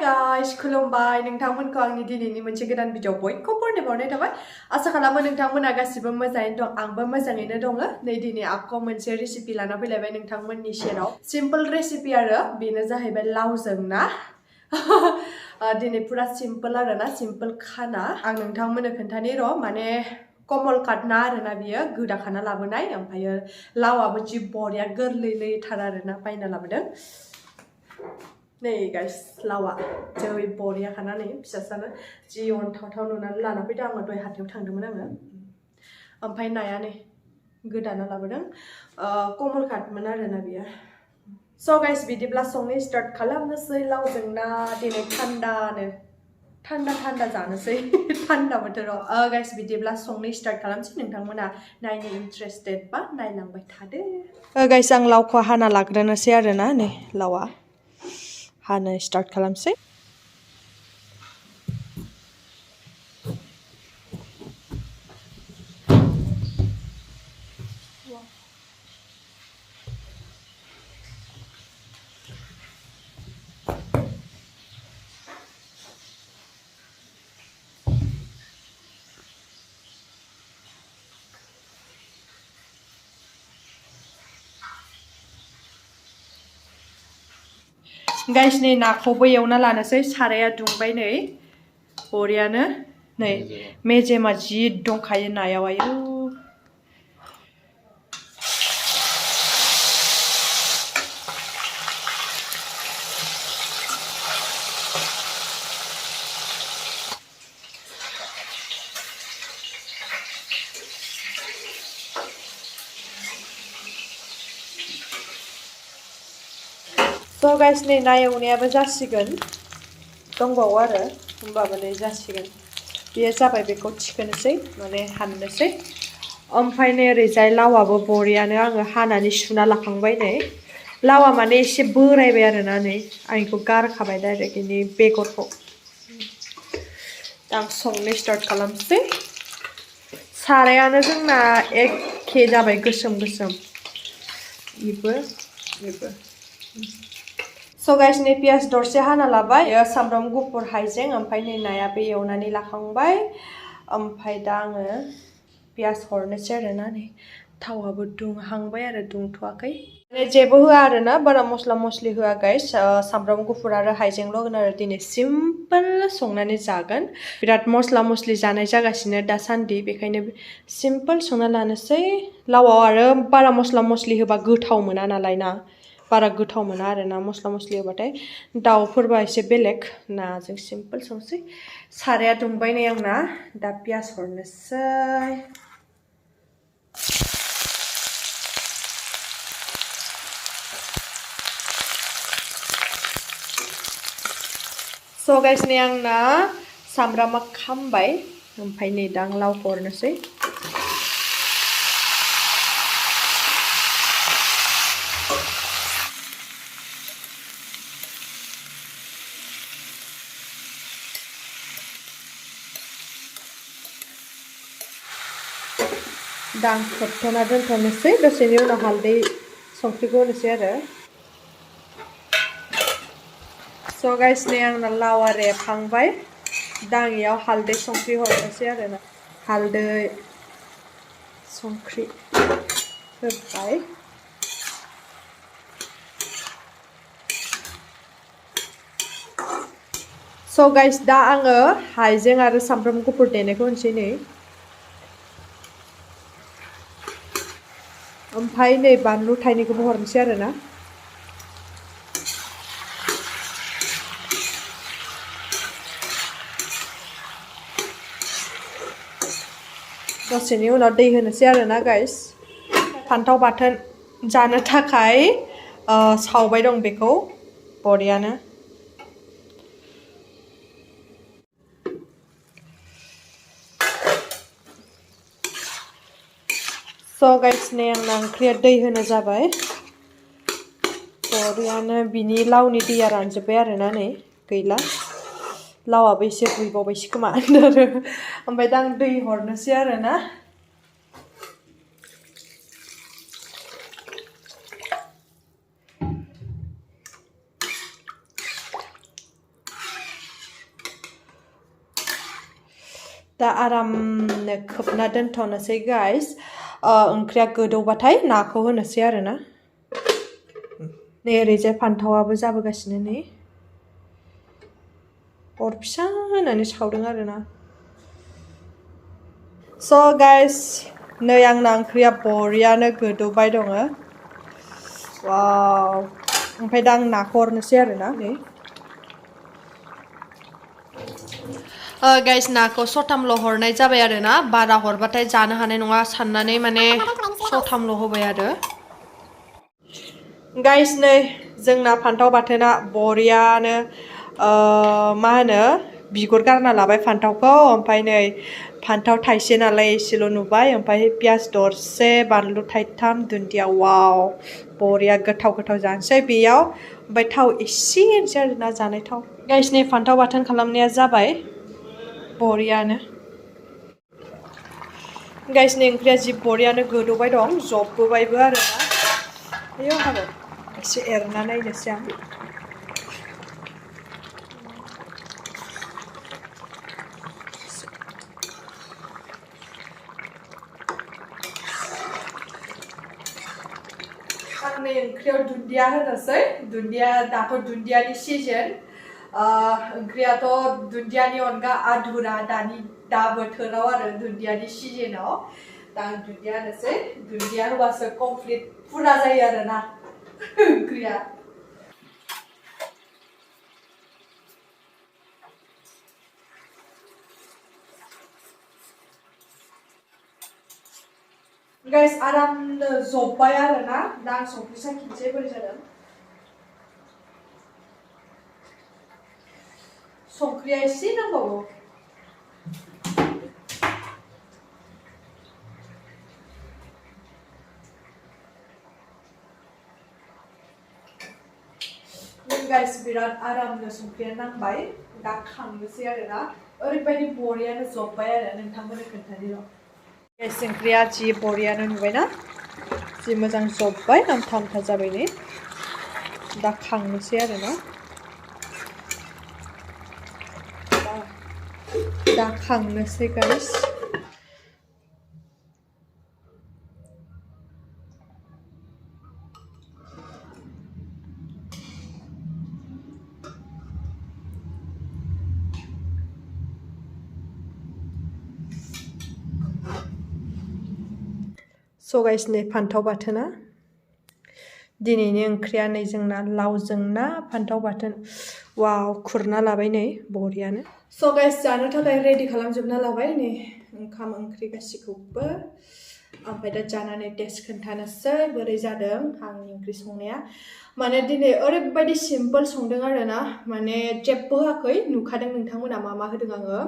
guys, खुलुमबाय नोंथांमोनखौ आंनि दिनैनि मोनसे गोदान भिडिअ बयखौबो बरनायबावनाय थाबाय आसा खालामो नोंथांमोना गासिबो मोजाङैनो दं आंबो मोजाङैनो दङ नै दिनै आखौ मोनसे रेसिपि लाना फैलायबाय नोंथांमोननि सेराव सिम्पल रेसिपि आरो बेनो जाहैबाय लावजों ना दिनै पुरा सिम्पल आरो ना सिम्पल खाना आं नोंथांमोननो खोन्थानि र' माने कमल काट ना आरोना बियो गोदा खाना लाबोनाय ओमफ्राय लावाबो जि बरिया गोरलैथार आरोना बायना लाबोदों Nei guys, lawa. Jauh boriya kana nei, bisa sana. Ji on thau nuna lana pida ang doi hatiw thangdongmon आङो. Omphay naya nei, गोदाना लाबोदों. Komol katmon आरोना बियो. So guys, बिदिब्ला संनाय start खालामनोसै लावजों ना दिनै थान्दानो. थान्दा जानोसै थान्दा बोथोराव guys बिदिब्ला संनाय start खालामसै नोंथांमोना नायनो interested बा नायलांबाय थादो guys आं लावखौ हाना लाग्रोनोसै आरोना नै लावा हानो start खालामसै Guys नै नाखौबो एवना लानोसै साराया दुंबाय नै बरियानो नै मेजेमा जि दंखायो नायाव आयु So guys नै ना एवनायाबो जासिगोन दंबावो आरो होमबाबो नै जासिगोन बेयो जाबाय बेखौ थिखोनोसै माने हाननोसै ओमफ्राय नै ओरैजाय लावाबो बरियानो आङो हानानै सुना लाखांबाय नै लावा माने एसे बोरायबाय आरोना नै आं बेखौ गारखाबाय डाइरेक्ट बेनि बेगरखौ आं संनो स्टार्ट खालामसै सारायानो जोंना एखे जाबाय गोसोम इबो So guys नै पियाज दरसे हाना लाबाय सामब्राम गुफुर हाइजें ओमफ्राय नै नायाबो एवनानै लाखांबाय ओमफ्राय दा आङो पियाज हरनोसै आरोना नै थावाबो दुंहांबाय आरो दुंथ'वाखै जेबो होआ आरोना बारा मस्ला मस्लि होआ गाइस सामब्राम गुफुर आरो हाइजेंल' होगोन आरो दिनै सिम्पल संनानै जागोन बिराद मस्ला मस्लि जानाय जागासिनो दासान्दि बेखायनो सिम्पल संना लानोसै लावाव आरो बारा मस्ला मस्लि होबा गोथाव मोना नालाय ना बारा गोथाव मोना आरोना मस्ला मस्लि होबाथाय दाउफोरबा एसे बेलेग नाजों सिम्पल संसै साराया दुंबाय नै आंना दा पियाज हरनोसै So guys नै आंना सामब्रामा खामबाय ओमफ्राय नै दा आं लावखौ हरनोसै दा आं खोबथ'ना दोनथ'नोसै दसेनि उनाव हालदै संख्रिखौ होनोसै आरो So guys नै आंना लावा रेबहांबाय दा आं इयाव हालदै संख्रि हरनोसै आरोना हालदै संख्रि होबाय So guys दा आङो हाइजें आरो सामब्राम गुफुर देनायखौ होनसै नै ओमफ्राय नै बानलु थाइनैखौबो हरनोसै आरोना दसेनि उनाव दै होनोसै आरोना गाइस फान्थाव बाथोन जानो थाखाय सावबाय दं बेखौ बरियानो So guys नै आंना ओंख्रिया दै होनो जाबाय बरियानो बिनि लावनि दैया रानजोब्बाय आरोना नै गैला लावाबो एसे रुइबावबायसो खोमा ओमफ्राय दा आं दै हरनोसै आरोना दा आरामनो खोबना दोनथ'नोसै गाइस ओंख्रिया गोदौबाथाय नाखौ होनोसै आरोना नै ओरैजाय फान्थावाबो जाबोगासिनो नै अर फिसा होनानै सावदों आरोना स' गाइस नै आंना ओंख्रिया बरियानो गोदौबाय दङ वाव ओमफ्राय दा आं नाखौ हरनोसै आरोना नै गाइस नाखौ सथामल' हरनाय जाबाय आरोना बारा हरबाथाय जानो हानाय नङा साननानै माने सथामल' होबाय आरो गाइस नै जोंना फान्थाव बाथोना बरियानो मा होनो बिगुर गारना लाबाय फान्थावखौ ओमफ्राय नै फान्थाव थाइसे नालाय एसेल' नुबाय ओमफ्राय पियास दरसे बानलु थाइथाम दुन्दिया वाव बरिया गोथाव गोथाव जानोसै बेयाव ओमफ्राय थाव एसे होनोसै आरोना जानाय थाव गाइस नै फान्थाव बाथोन खालामनाया जाबाय बरियानो गाइस नै ओंख्रिया जि बरियानो गोदौबाय दं जबबोबायबो आरोना आयौ हाबाब एसे एरना नायनोसै आं नै ओंख्रियाव दुन्दिया होनोसै दुन्दिया दाथ' दुन्दियानि सिजन ओंख्रियाथ' दुन्दियानि अनगा आधुरा दा बोथोराव आरो दुन्दियानि सिजनाव दा आं दुन्दिया होनोसै दुन्दिया होबासो कमप्लिट फुरा जायो आरोना ओंख्रिया गाइस आरामनो जब्बाय आरोना दा आं संख्रि साखिनोसै बोरै जादों संख्रिया एसे नांबावगौ गाइस बिराद आरामनो संख्रिया नांबाय दा खांनोसै आरोना ओरैबायदि बरियानो जब्बाय आरो नोंथांमोननो खोन्थानि र' गाइस ओंख्रिया जि बरियानो नुबायना जि मोजां जब्बाय आमथा आमथा जाबाय नै दा खांनोसै आरोना दा खांनोसै गाइस स' गाइस नै फान्थाव बाथोना दिनैनि ओंख्रिया नै जोंना लावजों ना फान्थाव बाथोन वाव खुरना लाबाय नै बरियानो स' गाइस जानो थाखाय रेडि खालामजोबना लाबाय नै ओंखाम ओंख्रि गासिखौबो ओमफ्राय दा जानानै टेस्ट खोन्थानोसै बोरै जादों आंनि ओंख्रि संनाया माने दिनै ओरैबायदि सिम्पोल संदों आरोना माने जेबो होआखै नुखादों नोंथांमोना मा मा होदों आङो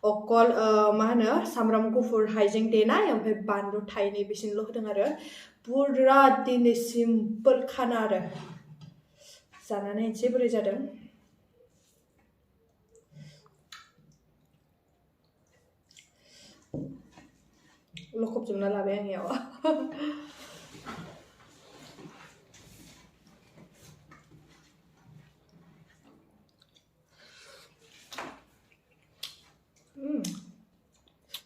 अकल मा होनो सामब्राम गुफुर हाइजें देनाय ओमफ्राय बानलु थाइनै बिसिनिल' होदों आरो पुरा दिनै सिम्पोल खाना आरो जानानै एसे बोरै जादों लखबजोबना लाबाय आंनियाव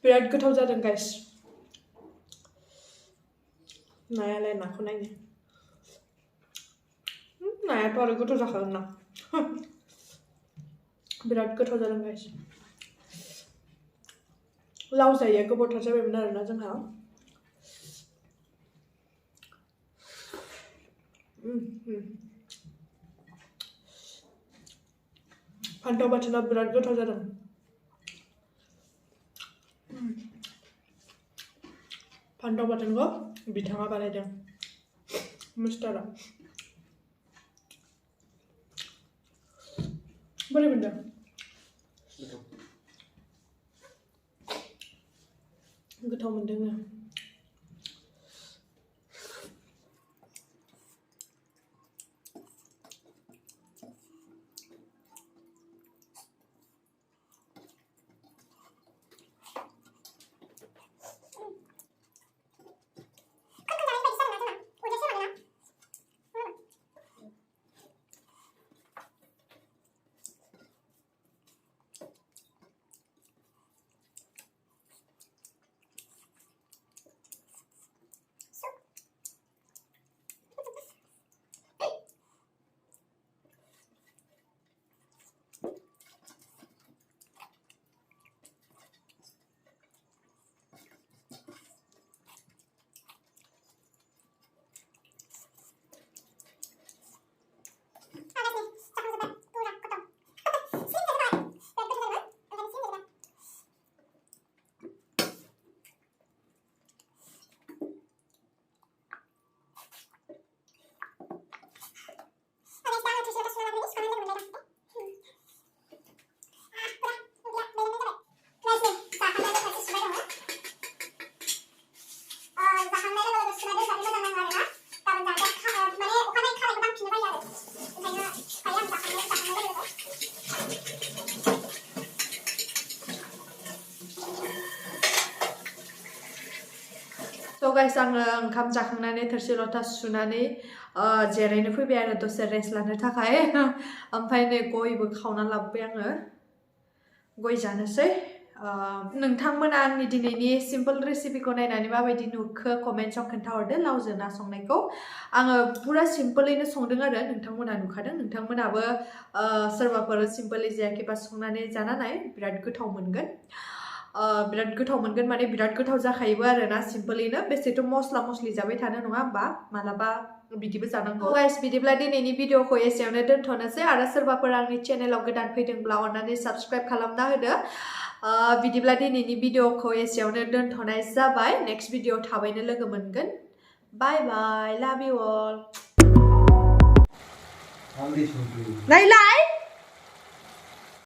बिराद गोथाव जादों गाइस नायालाय नाखौ नायनो नायाथ' आरो गोथाव जाखागोन ना बिराद गोथाव जादों गाइस लाव जायो गोबावथार जाबायमोन आरोना जोंहा फान्थाव बाथोना बिराद गोथाव जादों फान्थाव बाथोनखौ बिथाङा बानायदों मिस्टारा बोरै मोनदों गोथाव मोनदोंनो गाइस आङो ओंखाम जाखांनानै थोरसि लथा सुनानै जिरायनो फैबाय आरो दसे रेस्ट लानो थाखाय ओमफ्राय नै गयबो खावना लाबोबाय आङो गय जानोसै नोंथांमोना आंनि दिनैनि सिम्पल रेसिपिखौ नायनानै माबायदि नुखो कमेन्ट्सआव खोन्थाहरदो लावजों ना संनायखौ आङो पुरा सिम्पलैनो संदों आरो नोंथांमोना नुखादों नोंथांमोनाबो सोरबाफोर सिम्पलै जायाखैबा संनानै जाना नाय बिराद गोथाव मोनगोन माने बिराद गोथाव जाखायोबो आरोना सिम्पलैनो बेसेथ' मस्ला मस्लि जाबाय थानो नङा होमबा मालाबा बिदिबो जानांगौ गाइस बिदिब्ला दिनैनि भिडिअखौ एसेयावनो दोनथ'नोसै आरो सोरबाफोर आंनि चेनेलाव गोदान फैदोंब्ला अन्नानै साबस्क्राइब खालामना होदो बिदिब्ला दिनैनि भिडिअखौ एसेयावनो दोनथ'नाय जाबाय नेक्स्ट भिडिअ थाबैनो लोगो मोनगोन बाय बाय लाभ इउ अल नायलाय